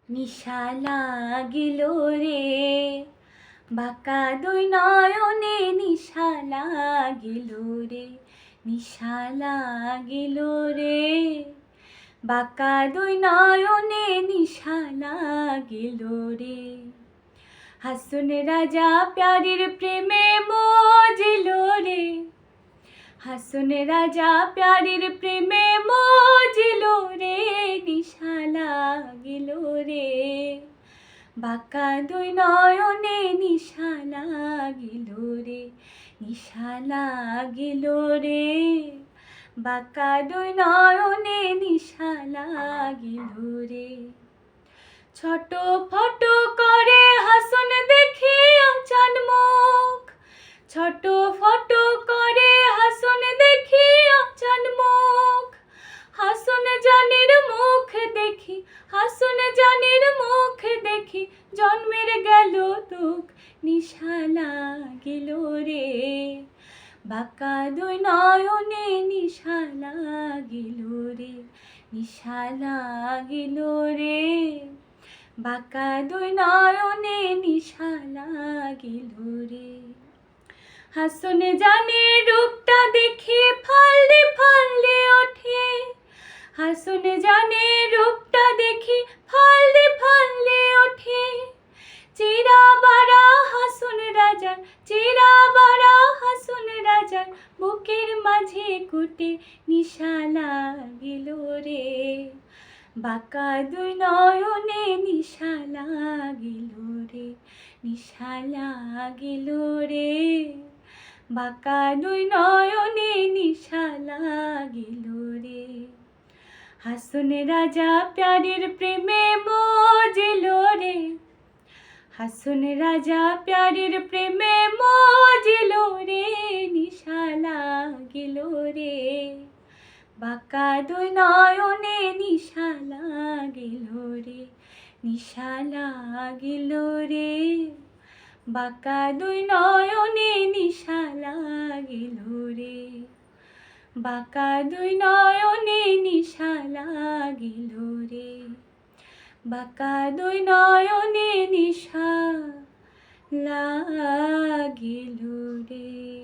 নিশা লাগিল রে, বাঁকা দুই নয়নে নিশা লাগিল রে, নিশা লাগিল রে, বাঁকা দুই নয়নে নিশা লাগিল রে। হাসুন রাজা প্যারীর প্রেমে মজিল রে, হাসুন রাজা প্যারীর প্রেমে মজিল রে, নিশা লাগিল রে, বাঁকা দুই নয়নে নিশা লাগিল রে, নিশা লাগিল রে, বাঁকা দুই নয়নে নিশা লাগিল রে। ছোট ফট করে হাসুন দেখি অচান মুখ, ছোট ফট করে হাসুন দেখি অচান মুখ, হাসুন জানের মুখ দেখি, হাসুন জানের মুখ দেখি, জন্মের গেল দুঃখ, নিশা লাগিল রে, বাঁকা দুই নয়নে নিশা লাগিল রে, নিশা লাগিল রে, বাঁকা দুই নয়নে নিশা লাগিল রে। হাসুন জানের রূপটা দেখে ফাললে ফাললে ওঠে, হাসুন জানের রূপটা দেখি ফাললে ফাললে ওঠে, চিরা বাড়া হাসুন রাজার, চিরা বাড়া হাসুন রাজার, বুকের মাঝে কুটে, নিশা লাগিল রে, বাঁকা দুই নয়নে নিশা লাগিল রে, নিশা লাগিল রে, বাঁকা দুই নয়নে নিশা লাগিল রে। হাসুন রাজা প্যারীর প্রেমে মজিল রে, হাসুন রাজা প্যারীর প্রেমে মজিল রে, নিশা লাগিল রে, বাঁকা দুই নয়নে নিশা লাগিল রে, নিশা লাগিল রে, বাঁকা দুই নয়নে নিশা লাগিল রে, বাঁকা দুই নয়নে নিশা লাগিল রে, বাঁকা দুই নয়নে নিশা লাগিল রে।